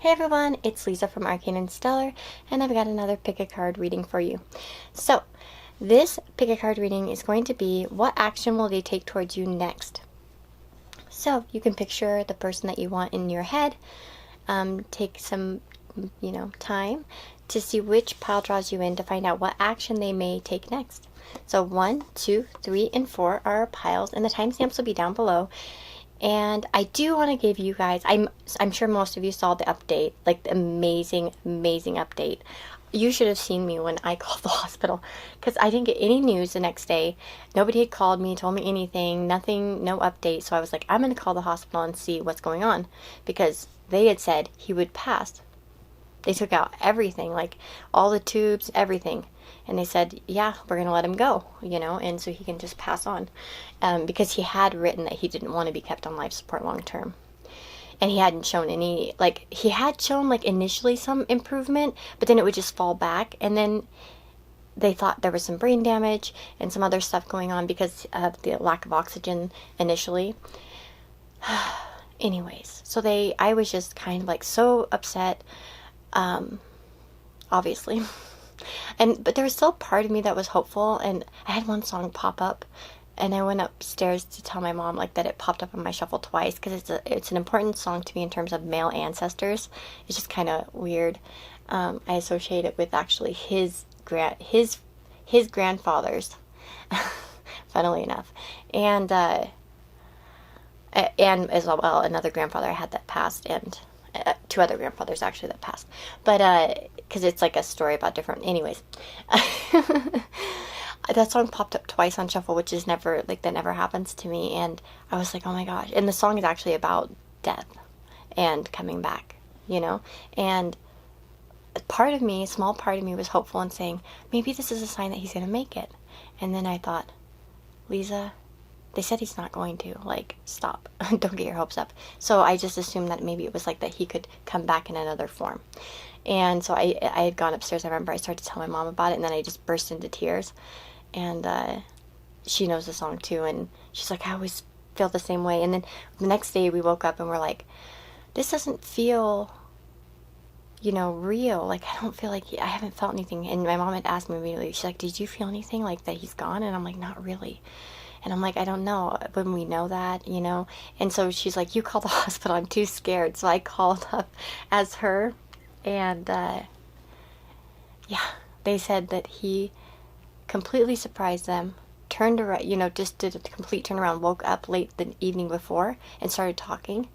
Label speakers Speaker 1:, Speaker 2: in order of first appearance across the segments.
Speaker 1: Hey everyone, it's Lisa from Arcane and Stellar, and I've got another pick a card reading for you. So, this pick a card reading is going to be what action will they take towards you next? So, you can picture the person that you want in your head, take some, time to see which pile draws you in to find out what action they may take next. So 1, 2, 3, and 4 are our piles, and the timestamps will be down below. And I do want to give you guys, I'm sure most of you saw the update, like the amazing update. You should have seen me when I called the hospital, because I didn't get any news the next day. Nobody had called me, told me anything, nothing, no update. So I was like, I'm going to call the hospital and see what's going on, because they had said he would pass. They took out everything, like all the tubes, everything. And they said, yeah, we're going to let him go, and so he can just pass on. Because he had written that he didn't want to be kept on life support long term. And he hadn't shown any, he had shown, initially some improvement, but then it would just fall back. And then they thought there was some brain damage and some other stuff going on because of the lack of oxygen initially. Anyways, so I was just kind of, so upset, obviously. But there was still part of me that was hopeful, and I had one song pop up, and I went upstairs to tell my mom that it popped up on my shuffle twice, because it's an important song to me in terms of male ancestors. It's just kind of weird. I associate it with actually his grandfathers, funnily enough, and as well another grandfather I had that passed, and two other grandfathers actually that passed, but because it's a story about different, anyways. That song popped up twice on shuffle, which is never, that never happens to me, and I was like, oh my gosh. And the song is actually about death and coming back, and part of me, a small part of me, was hopeful and saying, maybe this is a sign that he's gonna make it. And then I thought, Lisa, they said he's not going to. Stop. Don't get your hopes up. So I just assumed that maybe it was that he could come back in another form. And so I had gone upstairs. I remember I started to tell my mom about it, and then I just burst into tears. And she knows the song too, and she's like, I always feel the same way. And then the next day we woke up and we're like, this doesn't feel, real. I don't feel like I haven't felt anything. And my mom had asked me immediately, she's like, did you feel anything that he's gone? And I'm like, not really. And I'm like, I don't know. When we know that, And so she's like, you call the hospital. I'm too scared. So I called up as her. And, yeah, they said that he completely surprised them, turned around, just did a complete turnaround, woke up late the evening before and started talking,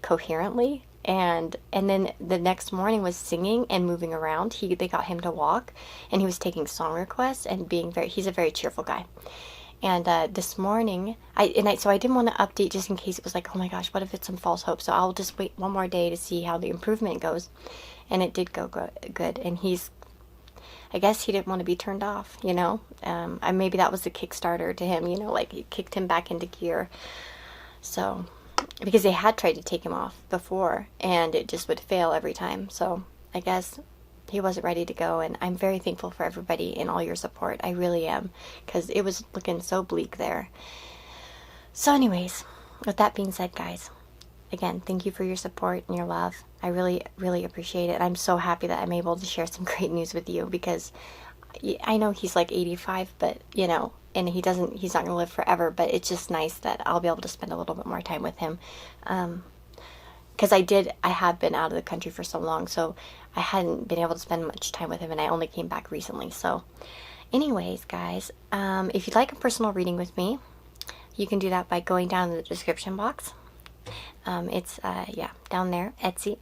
Speaker 1: coherently. And then the next morning was singing and moving around. They got him to walk, and he was taking song requests and he's a very cheerful guy. And this morning, so I didn't want to update just in case it was oh my gosh, what if it's some false hope? So I'll just wait one more day to see how the improvement goes. And it did go good. And I guess he didn't want to be turned off, maybe that was the Kickstarter to him, it kicked him back into gear. So, because they had tried to take him off before, and it just would fail every time. So I guess he wasn't ready to go, and I'm very thankful for everybody and all your support. I really am, because it was looking so bleak there. So anyways, with that being said, guys, again, thank you for your support and your love. I really, really appreciate it. I'm so happy that I'm able to share some great news with you, because I know he's 85, but, and he's not going to live forever, but it's just nice that I'll be able to spend a little bit more time with him. Because I have been out of the country for so long, so I hadn't been able to spend much time with him, and I only came back recently. So anyways, guys, if you'd like a personal reading with me, you can do that by going down in the description box. It's down there, Etsy.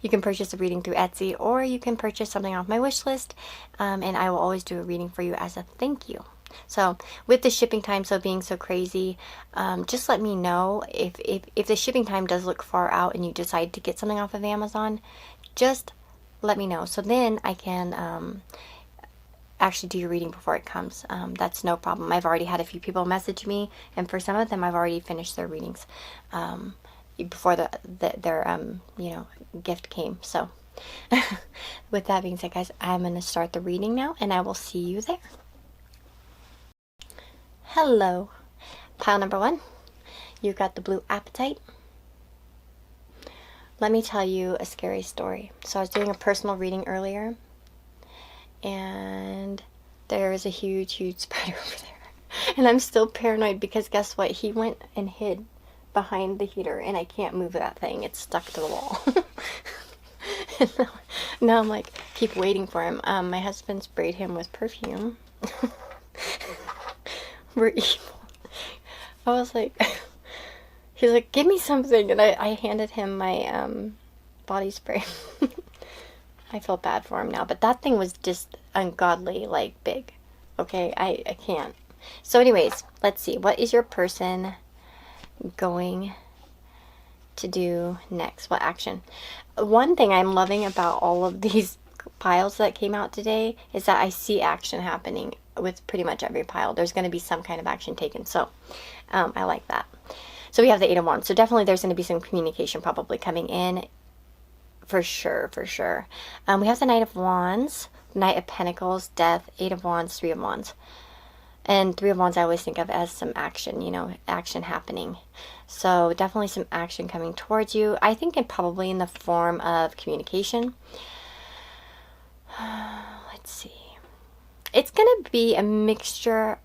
Speaker 1: You can purchase a reading through Etsy, or you can purchase something off my wish list, and I will always do a reading for you as a thank you. So with the shipping time being so crazy, just let me know if the shipping time does look far out and you decide to get something off of Amazon. Just let me know, so then I can actually do your reading before it comes. That's no problem. I've already had a few people message me, and for some of them I've already finished their readings before their gift came. So with that being said, guys, I'm going to start the reading now, and I will see you there. Hello. Pile number 1, you've got the blue apatite, let me tell you a scary story. So I was doing a personal reading earlier, and there is a huge, huge spider over there. And I'm still paranoid because guess what? He went and hid behind the heater, and I can't move that thing. It's stuck to the wall. And now I'm like, keep waiting for him. My husband sprayed him with perfume. We're evil. I was like, he's like, give me something. And I handed him my body spray. I feel bad for him now. But that thing was just ungodly, like, big. Okay, I can't. So anyways, let's see. What is your person going to do next? What action? One thing I'm loving about all of these piles that came out today is that I see action happening with pretty much every pile. There's going to be some kind of action taken. So I like that. So we have the Eight of Wands. So definitely there's going to be some communication probably coming in. For sure, for sure. We have the Knight of Wands, Knight of Pentacles, Death, Eight of Wands, Three of Wands. And Three of Wands I always think of as some action, you know, action happening. So definitely some action coming towards you. I think it probably in the form of communication. Let's see. It's going to be a mixture,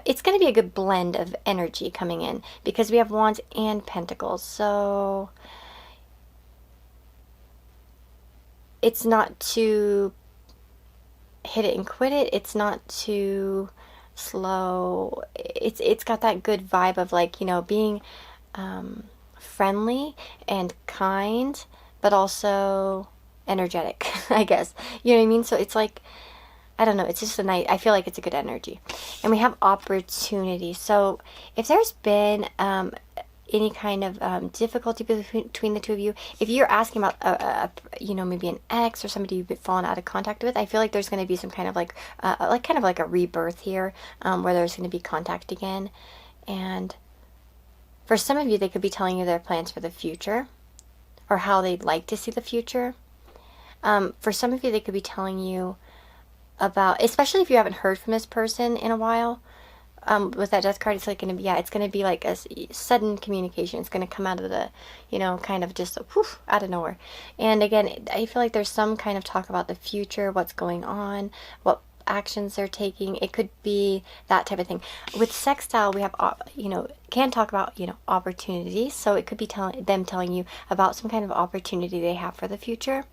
Speaker 1: it's going to be a good blend of energy coming in because we have Wands and Pentacles. So it's not to hit it and quit it. It's not to slow. It's got that good vibe of, like, you know, being friendly and kind, but also energetic, I guess. You know what I mean? So it's like, I don't know, it's just a night. I feel like it's a good energy. And we have opportunity. So if there's been any kind of difficulty between the two of you, if you're asking about you know, maybe an ex or somebody you've fallen out of contact with, I feel like there's going to be some kind of like kind of like a rebirth here, where there's going to be contact again. And for some of you, they could be telling you their plans for the future or how they'd like to see the future. For some of you, they could be telling you about, especially if you haven't heard from this person in a while, with that Death card, it's like going to be, yeah, it's going to be like a sudden communication. It's going to come out of the, you know, kind of just whoosh, out of nowhere. And again, I feel like there's some kind of talk about the future, what's going on, what actions they're taking. It could be that type of thing. With sextile, we have, you know, can talk about, you know, opportunities. So it could be telling you about some kind of opportunity they have for the future.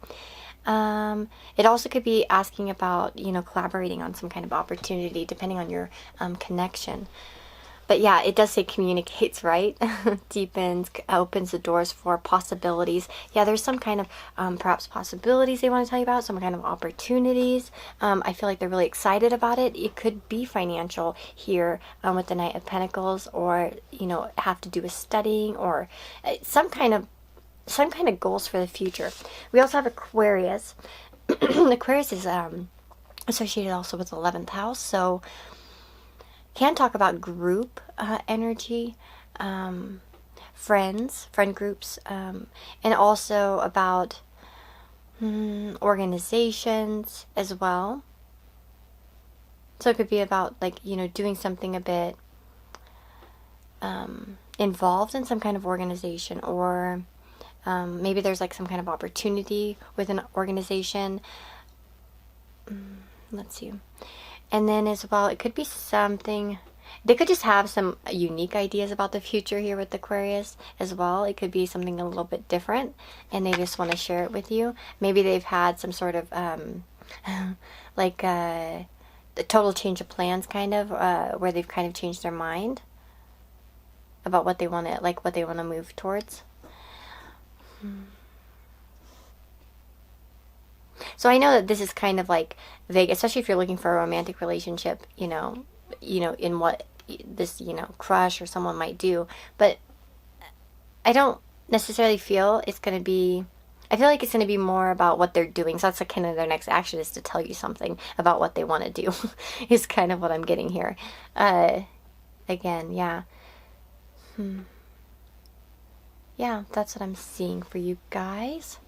Speaker 1: It also could be asking about, you know, collaborating on some kind of opportunity depending on your connection. But yeah, it does say communicates, right? Deepens, opens the doors for possibilities. Yeah, there's some kind of perhaps possibilities they want to tell you about, some kind of opportunities. I feel like they're really excited about it. It could be financial here with the Knight of Pentacles, or, you know, have to do with studying, or some kind of goals for the future. We also have Aquarius. Aquarius is associated also with the 11th house, so can talk about group energy, friend groups, and also about organizations as well. So it could be about, like, you know, doing something a bit involved in some kind of organization, or maybe there's like some kind of opportunity with an organization. Let's see. And then as well, it could be something, they could just have some unique ideas about the future here with Aquarius as well. It could be something a little bit different and they just want to share it with you. Maybe they've had some sort of like a total change of plans, kind of, where they've kind of changed their mind about what they want to, like, what they want to move towards. So I know that this is kind of like vague, especially if you're looking for a romantic relationship, you know, in what this, you know, crush or someone might do. But I don't necessarily feel it's going to be, I feel like it's going to be more about what they're doing. So that's like kind of their next action, is to tell you something about what they want to do is kind of what I'm getting here. Again, yeah. Yeah, that's what I'm seeing for you guys.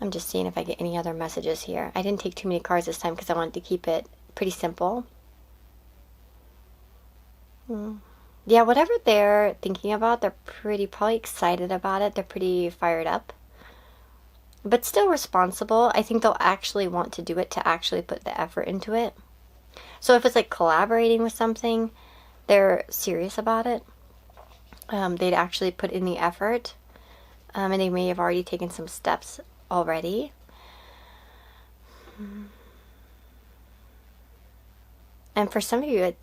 Speaker 1: I'm just seeing if I get any other messages here. I didn't take too many cards this time because I wanted to keep it pretty simple. Yeah, whatever they're thinking about, they're probably excited about it. They're pretty fired up, but still responsible. I think they'll actually want to do it, to actually put the effort into it. So if it's like collaborating with something, they're serious about it. They'd actually put in the effort, and they may have already taken some steps already. And for some of you,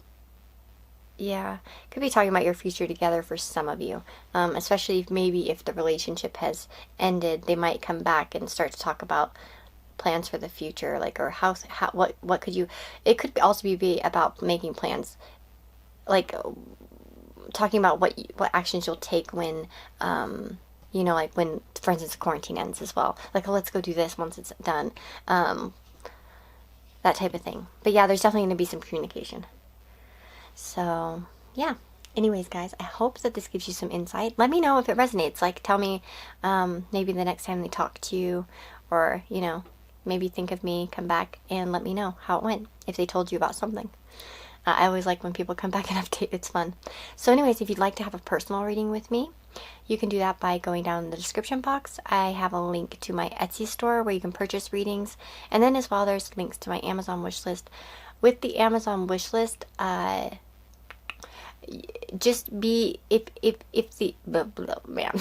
Speaker 1: yeah, could be talking about your future together for some of you, especially if maybe if the relationship has ended, they might come back and start to talk about plans for the future, like, or how what could you, it could also be about making plans, like talking about what actions you'll take when you know, like when, for instance, quarantine ends as well, like, oh, let's go do this once it's done, that type of thing. But yeah, there's definitely going to be some communication. So yeah, anyways guys, I hope that this gives you some insight. Let me know if it resonates. Like, tell me maybe the next time they talk to you, or you know, maybe think of me, come back and let me know how it went, if they told you about something. I always like when people come back and update. It's fun. So anyways, if you'd like to have a personal reading with me, you can do that by going down in the description box. I have a link to my Etsy store where you can purchase readings, and then as well there's links to my Amazon wishlist. With the Amazon wishlist, just be, if the man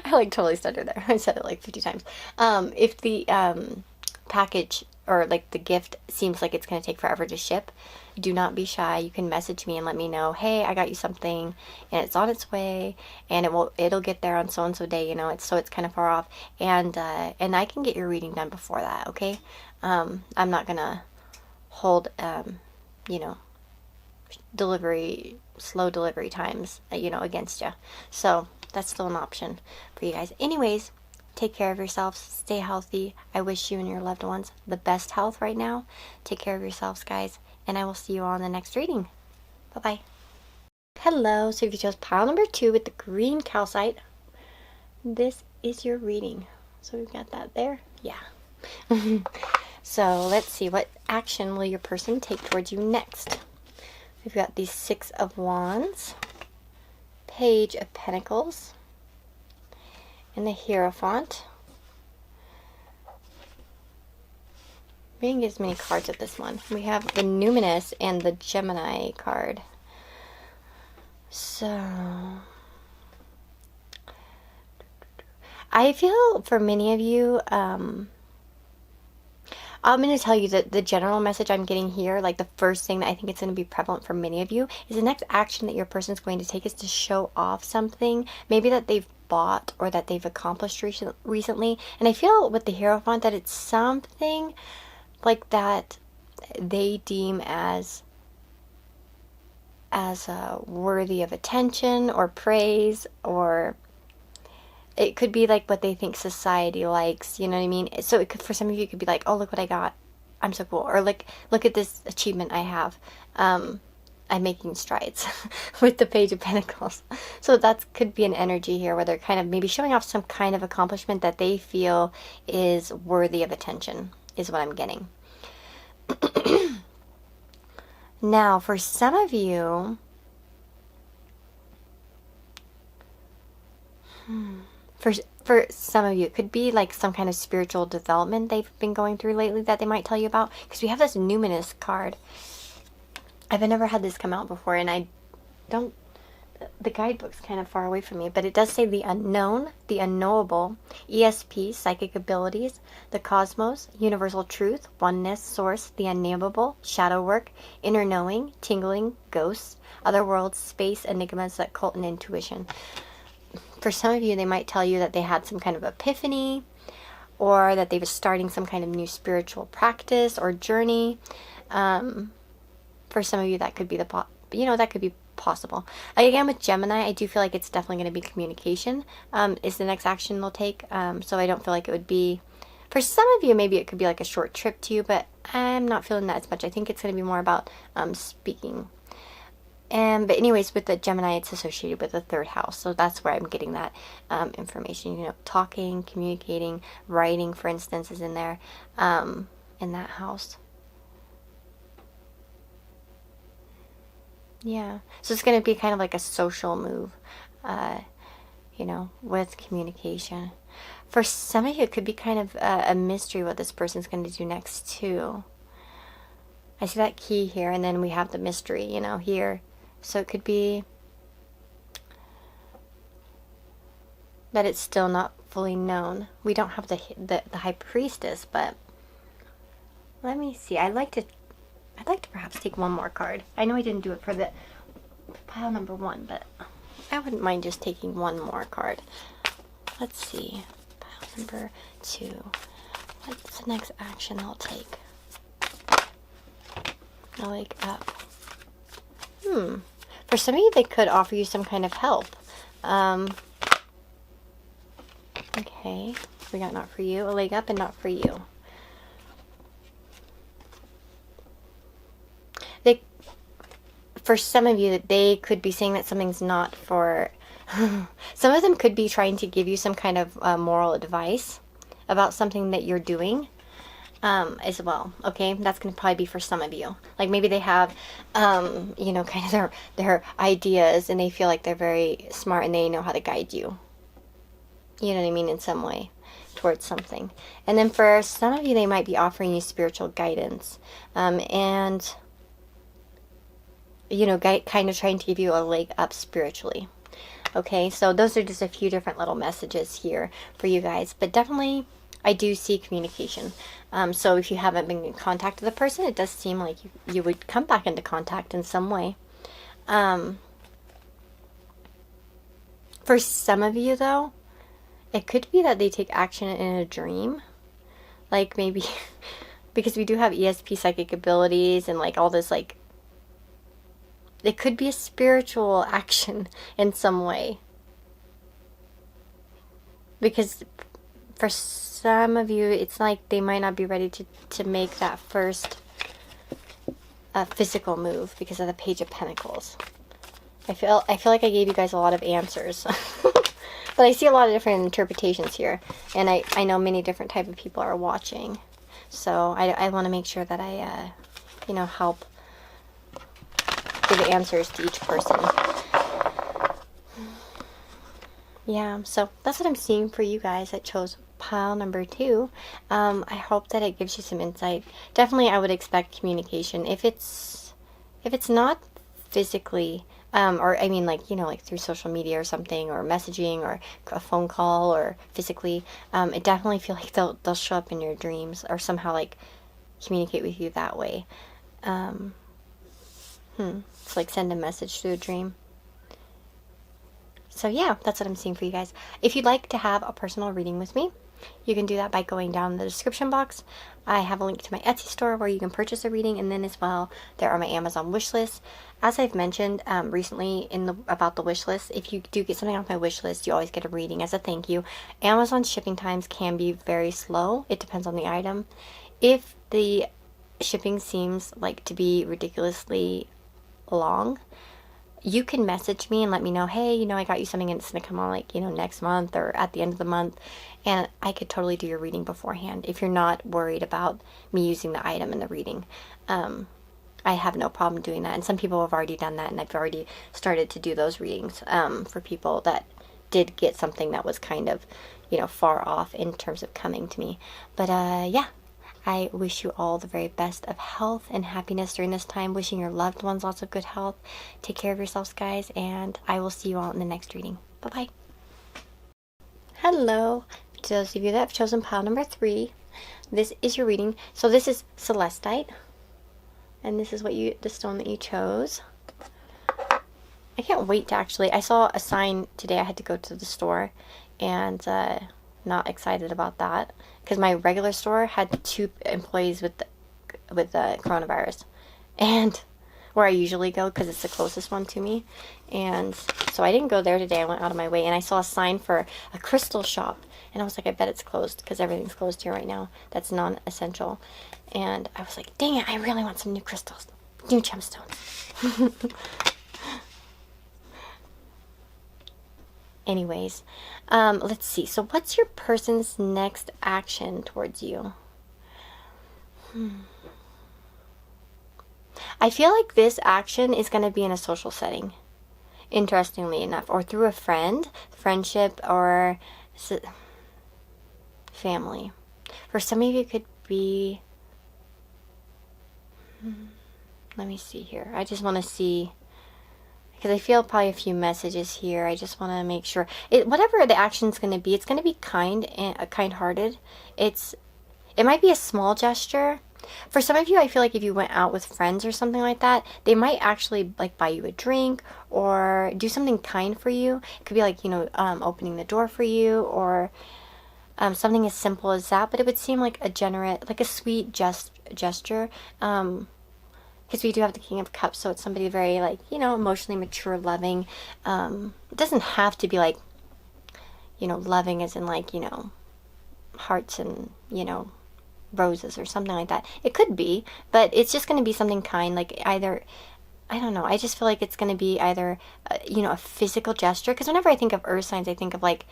Speaker 1: I like totally stuttered there. I said it like 50 times. If the package, or like the gift, seems like it's going to take forever to ship, do not be shy. You can message me and let me know, hey, I got you something and it's on its way, and it'll get there on so and so day, you know, it's kind of far off, and I can get your reading done before that, okay? I'm not gonna hold you know, slow delivery times, you know, against you. So that's still an option for you guys. Anyways, take care of yourselves, stay healthy. I wish you and your loved ones the best health right now. Take care of yourselves, guys, and I will see you all in the next reading. Bye-bye. Hello, so if you chose pile number 2 with the green calcite, this is your reading. So we've got that there. Yeah. So let's see, what action will your person take towards you next? We've got the 6 of Wands, Page of Pentacles, and the Hierophant. We didn't get as many cards at this one. We have the Numinous and the Gemini card. So I feel for many of you, I'm going to tell you that the general message I'm getting here, like the first thing that I think it's going to be prevalent for many of you, is the next action that your person's going to take is to show off something, maybe that they've bought or that they've accomplished recently. And I feel with the Hierophant that it's something like that they deem as worthy of attention or praise, or it could be like what they think society likes, you know what I mean? So it could, for some of you, it could be like, oh, look what I got, I'm so cool, or like, look at this achievement I have, I'm making strides with the Page of Pentacles. So that could be an energy here where they're kind of maybe showing off some kind of accomplishment that they feel is worthy of attention, is what I'm getting. Now, for some of you, for some of you, it could be like some kind of spiritual development they've been going through lately that they might tell you about, because we have this Numinous card. I've never had this come out before, and I don't, the guidebook's kind of far away from me, but it does say the unknown, the unknowable, ESP, psychic abilities, the cosmos, universal truth, oneness, source, the unnameable, shadow work, inner knowing, tingling, ghosts, other worlds, space, enigmas, occult, and intuition. For some of you, they might tell you that they had some kind of epiphany, or that they were starting some kind of new spiritual practice or journey. For some of you, that could be that could be possible. Again, with Gemini, I do feel like it's definitely going to be communication is the next action they'll take. So I don't feel like it would be, for some of you, maybe it could be like a short trip to you, but I'm not feeling that as much. I think it's going to be more about speaking. But anyways, with the Gemini, it's associated with the 3rd house. So that's where I'm getting that information. You know, talking, communicating, writing, for instance, is in there, in that house. Yeah. So it's going to be kind of like a social move, you know, with communication. For some of you, it could be kind of a mystery what this person's going to do next, too. I see that key here, and then we have the mystery, you know, here. So it could be that it's still not fully known. We don't have the High Priestess, but let me see. I'd like to perhaps take one more card. I know I didn't do it for the pile number 1, but I wouldn't mind just taking one more card. Let's see. Pile number 2. What's the next action they'll take? I'll wake up. For some of you, they could offer you some kind of help. Okay. We got not for you. A leg up and not for you. For some of you, that they could be saying that something's not for... some of them could be trying to give you some kind of moral advice about something that you're doing as well. Okay, that's going to probably be for some of you. Like maybe they have, you know, kind of their ideas, and they feel like they're very smart and they know how to guide you. You know what I mean? In some way towards something. And then for some of you, they might be offering you spiritual guidance. And... you know, kind of trying to give you a leg up spiritually. Okay, so those are just a few different little messages here for you guys. But definitely, I do see communication. So if you haven't been in contact with the person, it does seem like you would come back into contact in some way. For some of you, though, it could be that they take action in a dream. Like maybe, because we do have ESP psychic abilities and like all this like, it could be a spiritual action in some way. Because for some of you, it's like they might not be ready to make that first physical move because of the Page of Pentacles. I feel like I gave you guys a lot of answers. But I see a lot of different interpretations here. And I know many different type of people are watching. So I want to make sure that I, you know, help give answers to each person. Yeah, so that's what I'm seeing for you guys that chose pile number 2. I hope that it gives you some insight. Definitely, I would expect communication. If it's not physically, or I mean, like, you know, like through social media or something, or messaging, or a phone call, or physically, I definitely feel like they'll show up in your dreams or somehow like communicate with you that way. It's like send a message through a dream. So yeah, that's what I'm seeing for you guys. If you'd like to have a personal reading with me, you can do that by going down in the description box. I have a link to my Etsy store where you can purchase a reading, and then as well, there are my Amazon wish lists. As I've mentioned recently about the wish list, if you do get something off my wish list, you always get a reading as a thank you. Amazon shipping times can be very slow. It depends on the item. If the shipping seems like to be ridiculously long, you can message me and let me know, hey, you know, I got you something and it's gonna come on like, you know, next month or at the end of the month, and I could totally do your reading beforehand if you're not worried about me using the item in the reading. I have no problem doing that, and some people have already done that, and I've already started to do those readings for people that did get something that was kind of, you know, far off in terms of coming to me. But yeah, I wish you all the very best of health and happiness during this time. Wishing your loved ones lots of good health. Take care of yourselves, guys, and I will see you all in the next reading. Bye-bye. Hello. To those of you that have chosen pile number 3, this is your reading. So this is Celestite, and this is the stone that you chose. I can't wait to I saw a sign today. I had to go to the store, and not excited about that because my regular store had 2 employees with the coronavirus, and where I usually go because it's the closest one to me, and so I didn't go there today. I went out of my way, and I saw a sign for a crystal shop, and I was like, I bet it's closed because everything's closed here right now that's non-essential. And I was like, dang it, I really want some new crystals, new gemstones. Anyways, let's see. So what's your person's next action towards you? I feel like this action is going to be in a social setting, interestingly enough, or through a friend, friendship, or family. For some of you, it could be... Let me see here. I just want to see, because I feel probably a few messages here. I just want to make sure. Whatever the action's going to be, it's going to be kind and kind-hearted. It might be a small gesture. For some of you, I feel like if you went out with friends or something like that, they might actually like buy you a drink or do something kind for you. It could be like, opening the door for you, or something as simple as that. But it would seem like a sweet gesture. Because we do have the King of Cups, so it's somebody very, like, emotionally mature, loving. It doesn't have to be like, loving as in like, hearts and, roses or something like that. It could be, but it's just going to be something kind, like either, I don't know, I just feel like it's going to be either, a physical gesture, because whenever I think of earth signs, I think of like,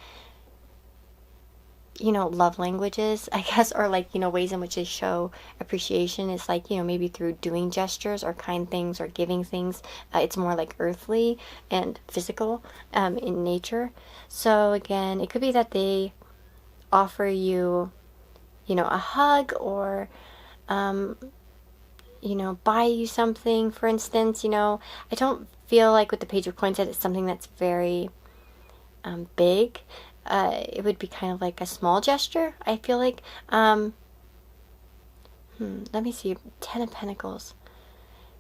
Speaker 1: love languages, I guess, or like, ways in which they show appreciation is like, maybe through doing gestures or kind things or giving things. It's more like earthly and physical in nature. So again, it could be that they offer you, a hug, or, buy you something, for instance. I don't feel like with the Page of Coins that it's something that's very big. It would be kind of like a small gesture, I feel like. Let me see. 10 of Pentacles.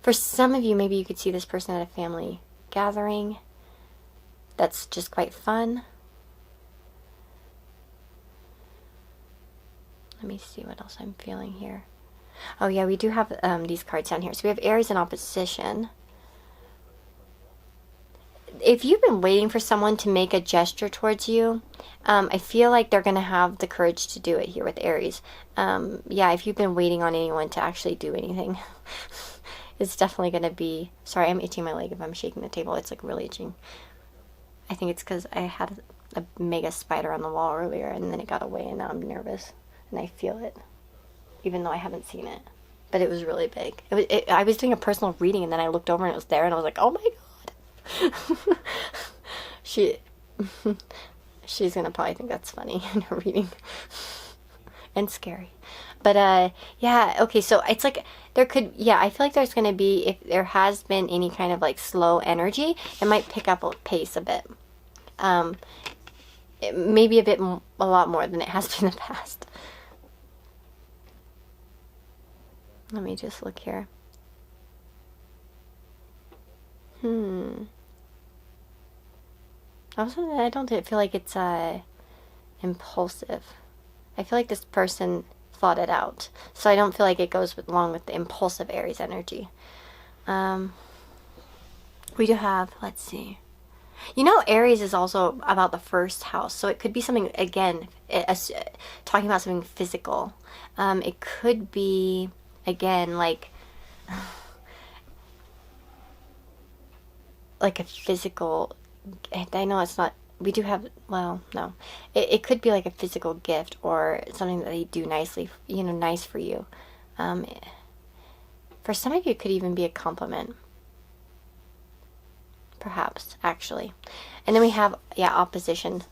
Speaker 1: For some of you, maybe you could see this person at a family gathering. That's just quite fun. Let me see what else I'm feeling here. Oh yeah, we do have these cards down here. So we have Aries in opposition. If you've been waiting for someone to make a gesture towards you, I feel like they're going to have the courage to do it here with Aries. Yeah, if you've been waiting on anyone to actually do anything, it's definitely going to be... Sorry, I'm itching my leg if I'm shaking the table. It's like really itching. I think it's because I had a mega spider on the wall earlier, and then it got away, and now I'm nervous. And I feel it, even though I haven't seen it. But it was really big. I was doing a personal reading, and then I looked over, and it was there, and I was like, oh my god. She's gonna probably think that's funny in her reading. And scary. But yeah, okay, so it's like I feel like there's gonna be, if there has been any kind of like slow energy, it might pick up a pace a bit. Maybe a lot more than it has been in the past. Let me just look here. I don't feel like it's impulsive. I feel like this person thought it out. So I don't feel like it goes along with the impulsive Aries energy. We do have, let's see. Aries is also about the first house. So it could be something, again, talking about something physical. It could be, again, like a physical... I know it's not... We do have... Well, no. It could be like a physical gift or something that they do nicely, nice for you. For some of you, it could even be a compliment. Perhaps, actually. And then we have, opposition.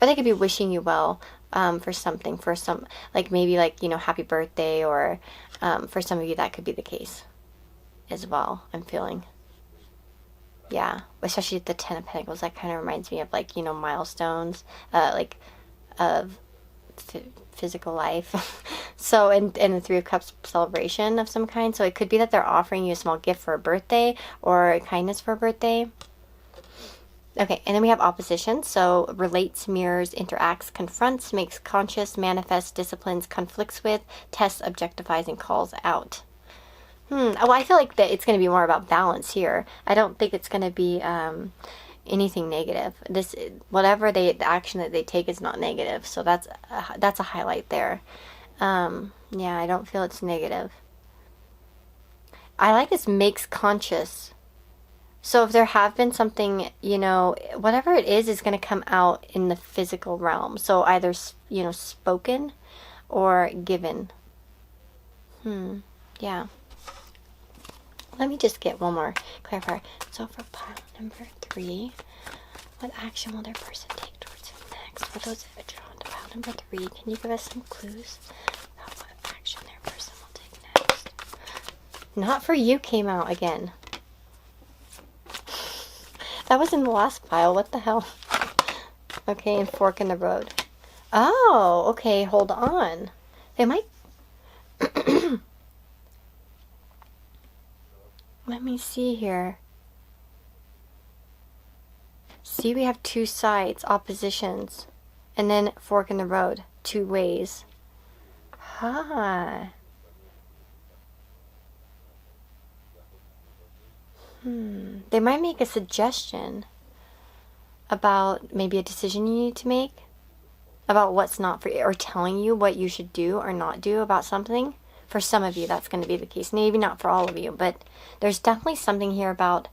Speaker 1: Or they could be wishing you well for something. For some, like maybe like, happy birthday, or for some of you, that could be the case as well, I'm feeling. Yeah, especially the 10 of Pentacles. That kind of reminds me of like, milestones, like of physical life. So, and the 3 of Cups, celebration of some kind. So it could be that they're offering you a small gift for a birthday, or kindness for a birthday. Okay, and then we have opposition. So relates, mirrors, interacts, confronts, makes conscious, manifests, disciplines, conflicts with, tests, objectifies, and calls out. Well, I feel like that it's going to be more about balance here. I don't think it's going to be anything negative. The action that they take is not negative. So that's a highlight there. Yeah, I don't feel it's negative. I like this, makes conscious. So if there have been something, whatever it is going to come out in the physical realm. So either, spoken or given. Yeah. Let me just get one more clarifier. So for pile number 3, what action will their person take towards him next? For those that are drawn to pile number 3, can you give us some clues about what action their person will take next? Not for you came out again. That was in the last pile. What the hell? Okay, and fork in the road. Oh, okay, hold on. They might... Let me see here. See, we have 2 sides, oppositions, and then fork in the road, 2 ways. Huh. They might make a suggestion about maybe a decision you need to make, about what's not for you, or telling you what you should do or not do about something. For some of you, that's going to be the case. Maybe not for all of you, but there's definitely something here about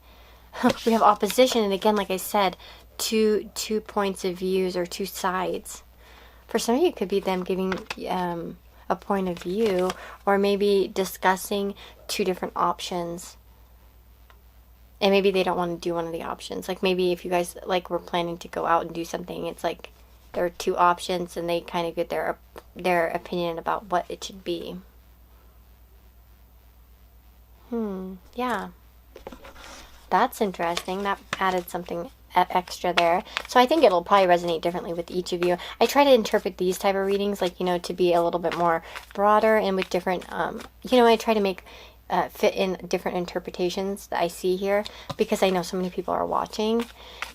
Speaker 1: we have opposition, and again, like I said, two points of views or 2 sides. For some of you, it could be them giving a point of view, or maybe discussing 2 different options. And maybe they don't want to do one of the options. Like maybe if you guys like were planning to go out and do something, it's like there are 2 options, and they kind of get their opinion about what it should be. Yeah. That's interesting. That added something extra there. So I think it'll probably resonate differently with each of you. I try to interpret these type of readings, like, you know, to be a little bit more broader and with different, you know, I try to make fit in different interpretations that I see here, because I know so many people are watching,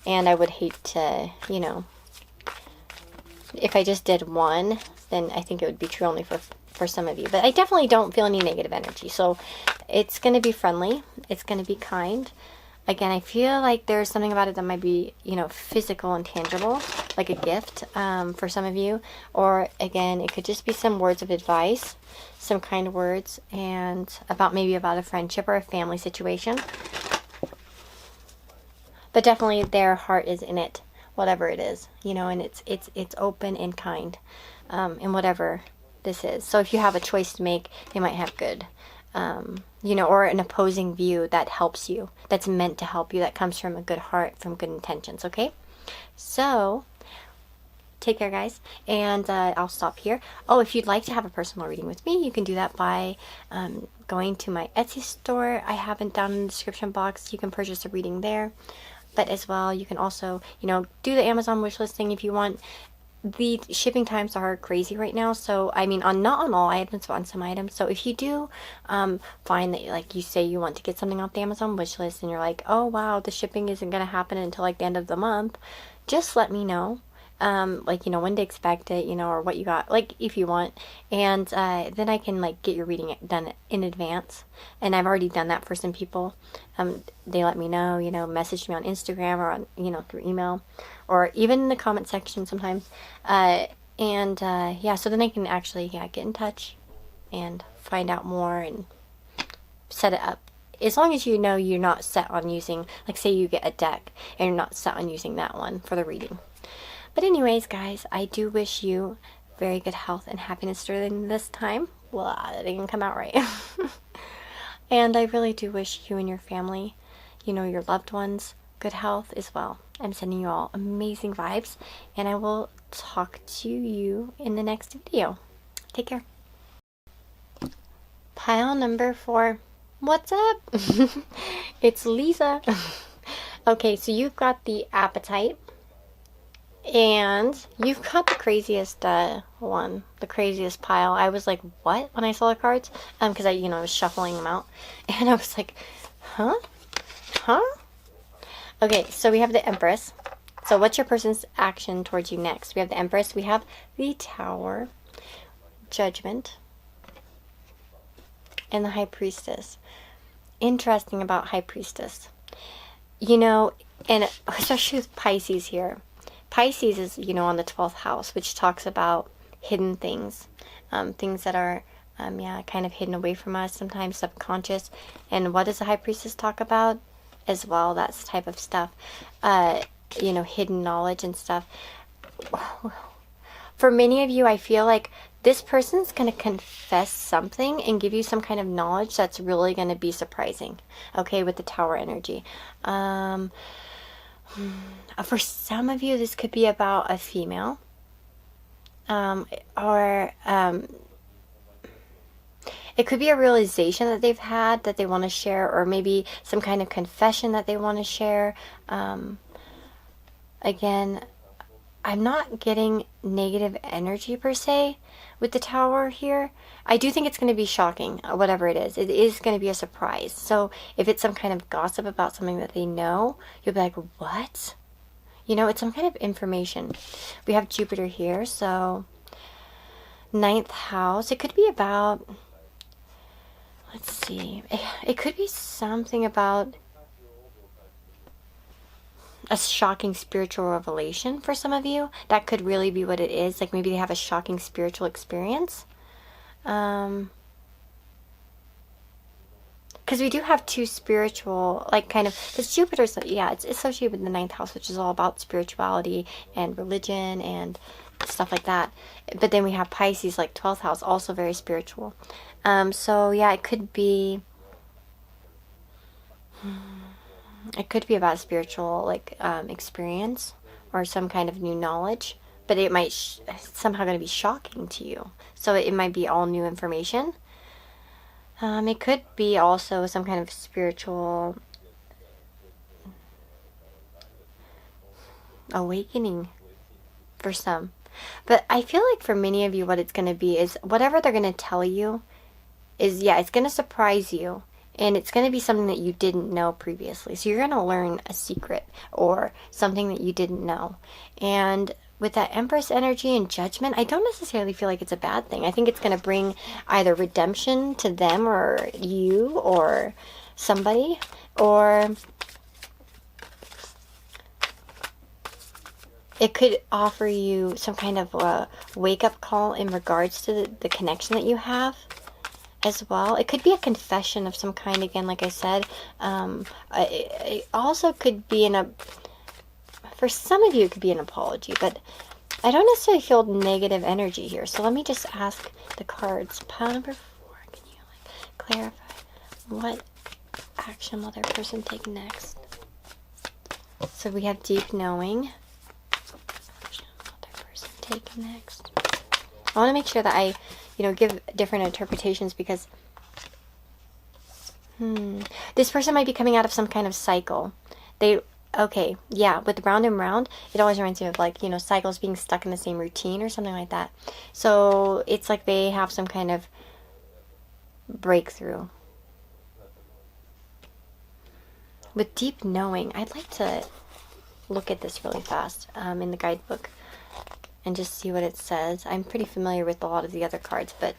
Speaker 1: and I would hate to, you know, if I just did one, then I think it would be true only for some of you. But I definitely don't feel any negative energy. So it's going to be friendly. It's going to be kind. Again, I feel like there's something about it that might be, you know, physical and tangible, like a gift for some of you. Or again, it could just be some words of advice, some kind words, and maybe about a friendship or a family situation. But definitely their heart is in it, whatever it is, you know, and it's open and kind in whatever this is. So if you have a choice to make, they might have good, you know, or an opposing view that helps you, that's meant to help you, that comes from a good heart, from good intentions, okay? So, take care, guys, and I'll stop here. Oh, if you'd like to have a personal reading with me, you can do that by going to my Etsy store. I have it down in the description box. You can purchase a reading there. But as well, you can also, you know, do the Amazon wishlist thing if you want. The shipping times are crazy right now, so I mean, not on all items, but on some items. So if you do find that, like, you say you want to get something off the Amazon wish list, and you're like, oh wow, the shipping isn't going to happen until like the end of the month, just let me know. Like, you know, when to expect it, you know, or what you got, like, if you want, and then I can, like, get your reading done in advance. And I've already done that for some people. They let me know, you know, message me on Instagram or on, you know, through email, or even in the comment section sometimes. Yeah, so then I can actually, yeah, get in touch and find out more and set it up. As long as you know you're not set on using, like, say you get a deck and you're not set on using that one for the reading. But anyways, guys, I do wish you very good health and happiness during this time. Well, that didn't come out right. And I really do wish you and your family, you know, your loved ones, good health as well. I'm sending you all amazing vibes, and I will talk to you in the next video. Take care. Pile number 4. What's up? It's Lisa. Okay, so you've got the appetite. And you've got the craziest one, the craziest pile. I was like, what? When I saw the cards? Because I, you know, I was shuffling them out. And I was like, huh? Huh? Okay, so we have the Empress. So what's your person's action towards you next? We have the Empress. We have the Tower, Judgment, and the High Priestess. Interesting about High Priestess. You know, and especially with Pisces here. Pisces is, you know, on the 12th house, which talks about hidden things, things that are, yeah, kind of hidden away from us, sometimes subconscious. And what does the High Priestess talk about as well? That's type of stuff, you know, hidden knowledge and stuff. For many of you, I feel like this person's going to confess something and give you some kind of knowledge that's really going to be surprising, okay, with the Tower energy. For some of you, this could be about a female, or it could be a realization that they've had that they want to share, or maybe some kind of confession that they want to share. Again, I'm not getting negative energy per se with the Tower here. I do think it's going to be shocking, whatever it is. It is going to be a surprise. So if it's some kind of gossip about something that they know, you'll be like, what? You know, it's some kind of information. We have Jupiter here, so 9th house. It could be about, let's see. It could be something about a shocking spiritual revelation for some of you. That could really be what it is. Like maybe they have a shocking spiritual experience. Because we do have two spiritual, like kind of, because Jupiter's, yeah, it's associated with the 9th house, which is all about spirituality and religion and stuff like that. But then we have Pisces, like 12th house, also very spiritual. So yeah, it could be about a spiritual, like, experience or some kind of new knowledge, but it might somehow going to be shocking to you. So it might be all new information. It could be also some kind of spiritual awakening for some. But I feel like for many of you, what it's going to be is whatever they're going to tell you is, yeah, it's going to surprise you. And it's going to be something that you didn't know previously. So you're going to learn a secret or something that you didn't know. And with that Empress energy and judgment, I don't necessarily feel like it's a bad thing. I think it's going to bring either redemption to them or you or somebody, or it could offer you some kind of a wake-up call in regards to the connection that you have as well. It could be a confession of some kind, again, like I said. It also could be for some of you, it could be an apology, but I don't necessarily feel negative energy here. So let me just ask the cards. Pile number 4, can you clarify what action will their person take next? So we have deep knowing. Action will their person take next? I want to make sure that I, give different interpretations, because this person might be coming out of some kind of cycle. Okay, yeah, with round and round, it always reminds me of, like, cycles being stuck in the same routine or something like that. So it's like they have some kind of breakthrough. With deep knowing, I'd like to look at this really fast in the guidebook and just see what it says. I'm pretty familiar with a lot of the other cards, but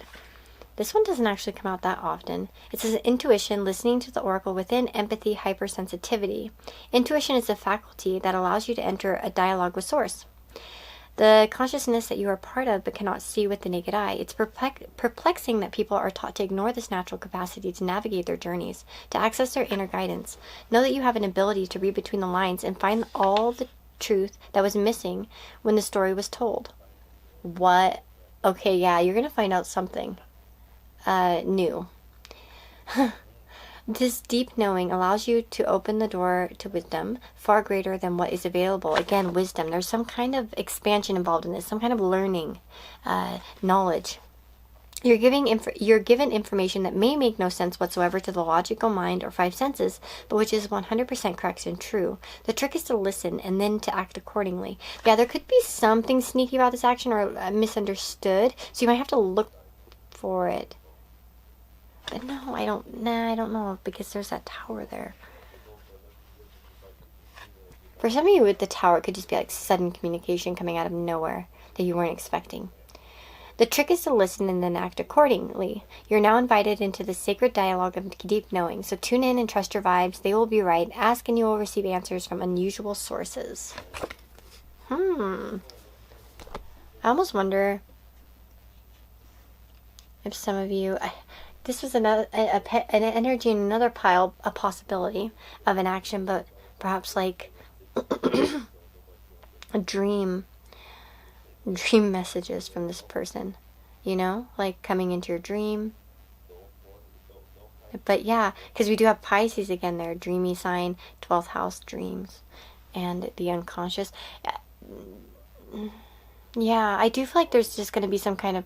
Speaker 1: this one doesn't actually come out that often. It says intuition, listening to the oracle within, empathy, hypersensitivity. Intuition is a faculty that allows you to enter a dialogue with source. The consciousness that you are part of but cannot see with the naked eye. It's perplexing that people are taught to ignore this natural capacity to navigate their journeys, to access their inner guidance. Know that you have an ability to read between the lines and find all the truth that was missing when the story was told. What? Okay, yeah, you're going to find out something new. This deep knowing allows you to open the door to wisdom far greater than what is available. Again, wisdom. There's some kind of expansion involved in this, some kind of learning, knowledge. You're given information that may make no sense whatsoever to the logical mind or 5 senses, but which is 100% correct and true. The trick is to listen and then to act accordingly. Yeah, there could be something sneaky about this action or misunderstood, so you might have to look for it. But no, I don't know, because there's that tower there. For some of you with the tower, it could just be like sudden communication coming out of nowhere that you weren't expecting. The trick is to listen and then act accordingly. You're now invited into the sacred dialogue of deep knowing, so tune in and trust your vibes. They will be right. Ask and you will receive answers from unusual sources. I almost wonder if some of you... This was an energy in another pile, a possibility of an action, but perhaps like a dream messages from this person. you know, like coming into your dream. But yeah, because we do have Pisces again there, dreamy sign, 12th house dreams, and the unconscious. Yeah, I do feel like there's just going to be some kind of,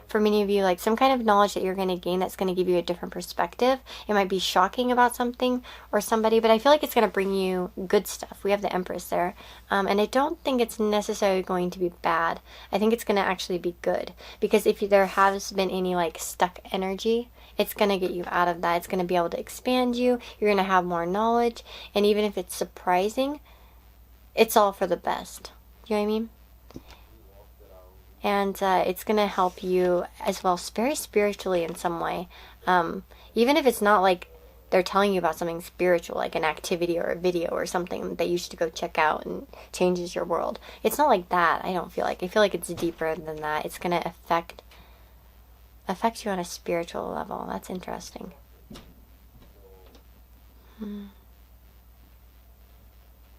Speaker 1: for many of you, like some kind of knowledge that you're going to gain that's going to give you a different perspective. It might be shocking about something or somebody, but I feel like it's going to bring you good stuff. We have the Empress there. And I don't think it's necessarily going to be bad. I think it's going to actually be good. Because if there has been any like stuck energy, it's going to get you out of that. It's going to be able to expand you. You're going to have more knowledge. And even if it's surprising, it's all for the best. You know what I mean? And it's going to help you as well, very spiritually in some way. Even if it's not like they're telling you about something spiritual, like an activity or a video or something that you should go check out and changes your world. It's not like that, I don't feel like. I feel like it's deeper than that. It's going to affect you on a spiritual level. That's interesting.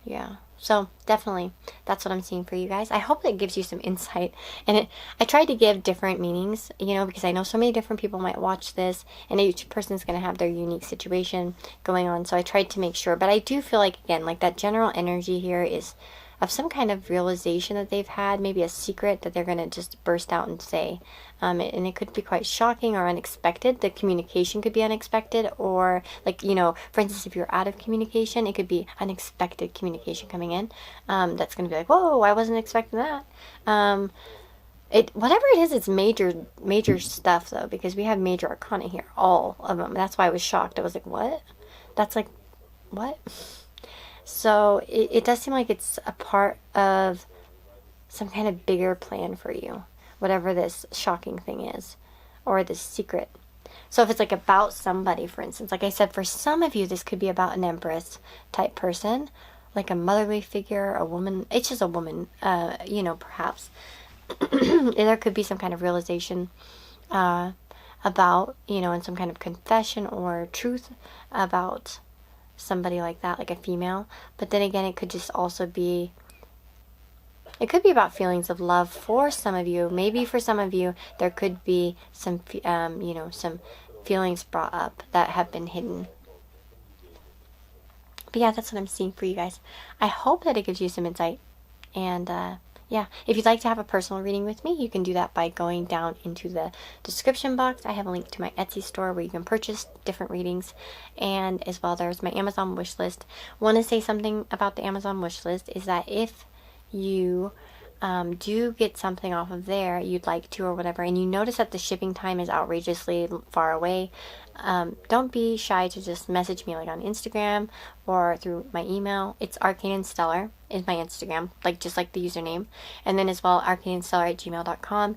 Speaker 1: Yeah. So definitely, that's what I'm seeing for you guys. I hope that gives you some insight. And I tried to give different meanings, you know, because I know so many different people might watch this, and each person's going to have their unique situation going on. So I tried to make sure. But I do feel like, again, like that general energy here is of some kind of realization that they've had, maybe a secret that they're going to just burst out and say. And it could be quite shocking or unexpected. The communication could be unexpected, or like, you know, for instance, if you're out of communication, it could be unexpected communication coming in. That's going to be like, whoa, I wasn't expecting that. Whatever it is, it's major stuff though, because we have major arcana here, all of them. That's why I was shocked. I was like, what? That's like, what? So it does seem like it's a part of some kind of bigger plan for you, whatever this shocking thing is, or this secret. So if it's like about somebody, for instance, like I said, for some of you, this could be about an Empress type person, like a motherly figure, a woman. It's just a woman, you know, perhaps. There could be some kind of realization about, you know, and some kind of confession or truth about somebody like that, like a female. But then again, it could just also be, it could be about feelings of love for some of you. Maybe for some of you, there could be some, you know, some feelings brought up that have been hidden. But yeah, that's what I'm seeing for you guys. I hope that it gives you some insight. And yeah, if you'd like to have a personal reading with me, you can do that by going down into the description box. I have a link to my Etsy store where you can purchase different readings, and as well there's my Amazon wish list. Want to say something about the Amazon wish list is that if you do get something off of there you'd like to or whatever, and you notice that the shipping time is outrageously far away, don't be shy to just message me, like on Instagram or through my email. It's Arcane and Stellar is my Instagram, like just like the username, and then as well arcaneandstellar@gmail.com.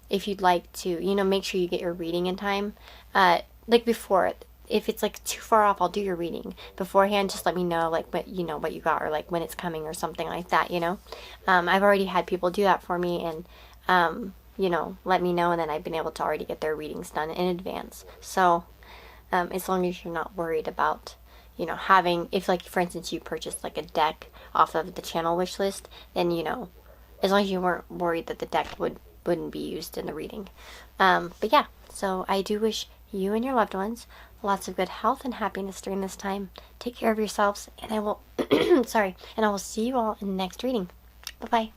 Speaker 1: If you'd like to, you know, make sure you get your reading in time, like before. If it's like too far off, I'll do your reading beforehand. Just let me know, like, what you know, what you got, or like when it's coming or something like that, you know. I've already had people do that for me, and you know, let me know, and then I've been able to already get their readings done in advance. So as long as you're not worried about, you know, having, if like for instance you purchased like a deck off of the channel wish list, then, you know, as long as you weren't worried that the deck wouldn't be used in the reading. But yeah, so I do wish you and your loved ones lots of good health and happiness during this time. Take care of yourselves, and I will sorry, and I will see you all in the next reading. Bye bye.